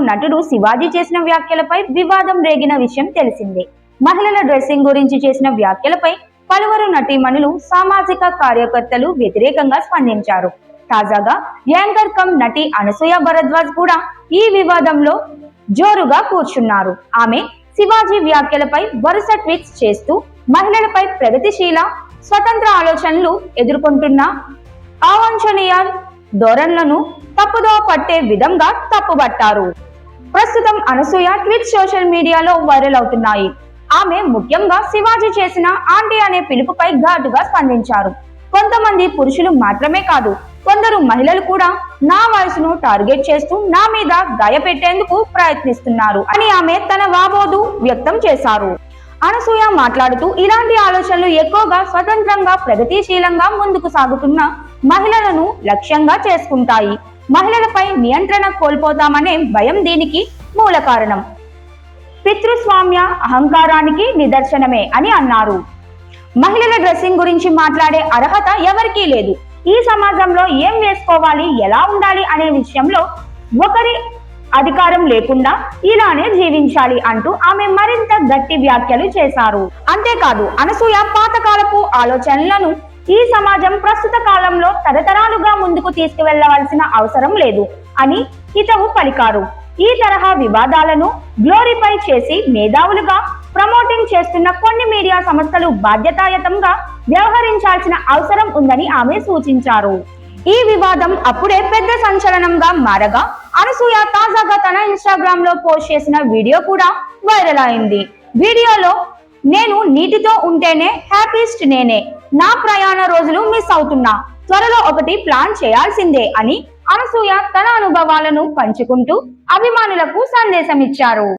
నటుడు శివాజీ చేసిన వ్యాఖ్యలపై వివాదం రేగిన విషయం తెలిసిందే. మహిళల డ్రెస్సింగ్ గురించి చేసిన వ్యాఖ్యలపై పలువురు నటీమణులు, సామాజిక కార్యకర్తలు వ్యతిరేకంగా స్పందించారు. తాజాగా యాంకర్ కమ్ నటి అనసూయ భరద్వాజ్ కూడా ఈ వివాదంలో జోరుగా కూర్చున్నారు. ఆమె శివాజీ వ్యాఖ్యలపై వరుస ట్వీట్స్ చేస్తూ మహిళలపై ప్రగతిశీల, స్వతంత్ర ఆలోచనలు ఎదుర్కొంటున్న అవాంఛనీయ ధోరణులను తప్పుదోవ పట్టే విధంగా తప్పుబట్టారు. ప్రస్తుతం అనసూయ ట్వీట్ సోషల్ మీడియాలో వైరల్ అవుతున్నాయి. ఆమె ముఖ్యంగా శివాజీ చేసిన ఆంటీ అనే పిలుపుపై ఘాటుగా స్పందించారు. కొంతమంది పురుషులు మాత్రమే కాదు, కొందరు మహిళలు కూడా నా వయసును టార్గెట్ చేస్తూ నా మీద గాయపెట్టేందుకు ప్రయత్నిస్తున్నారు అని ఆమె తన వాబోదు వ్యక్తం చేశారు. అనసూయ మాట్లాడుతూ, ఇలాంటి ఆలోచనలు ఎక్కువగా స్వతంత్రంగా, ప్రగతిశీలంగా ముందుకు సాగుతున్న మహిళలను లక్ష్యంగా చేసుకుంటాయి. మహిళలపై నియంత్రణ కోల్పోతామనే భయం దీనికి మూల కారణం. పితృస్వామ్య అహంకారానికి నిదర్శనమే అని అన్నారు. మహిళల డ్రెస్సింగ్ గురించి మాట్లాడే అర్హత ఎవరికీ లేదు. ఈ సమాజంలో ఏం వేసుకోవాలి, ఎలా ఉండాలి అనే విషయంలో ఒకరి అధికారం లేకుండా ఇలానే జీవించాలి అంటూ ఆమె మరింత గట్టి వ్యాఖ్యలు చేశారు. అంతేకాదు, అనసూయ పాతకాలపు ఆలోచనలను ఈ సమాజం ప్రస్తుత కాలంలో తరతరాలుగా ముందుకు తీసుకువెళ్లవలసిన అవసరం లేదు అని హితవు పలికారు. ఈ తరహా వివాదాలను గ్లోరిఫై చేసి మేధావులుగా ప్రమోటింగ్ చేస్తున్న కొన్ని మీడియా సంస్థలు బాధ్యతాయుతంగా వ్యవహరించాల్సిన అవసరం ఉందని ఆమె సూచించారు. ఈ వివాదం అప్పుడే పెద్ద సంచలనంగా మారగా అనసూయ తాజాగా తన ఇన్స్టాగ్రామ్ లో పోస్ట్ చేసిన వీడియో కూడా వైరల్ అయింది. వీడియోలో, నేను నీటితో ఉంటేనే హ్యాపీస్ట్ నేనే, నా ప్రయాణ రోజులు మిస్ అవుతున్నా, త్వరలో ఒకటి ప్లాన్ చేయాల్సిందే అని అనసూయ తన అనుభవాలను పంచుకుంటూ అభిమానులకు సందేశం ఇచ్చారు.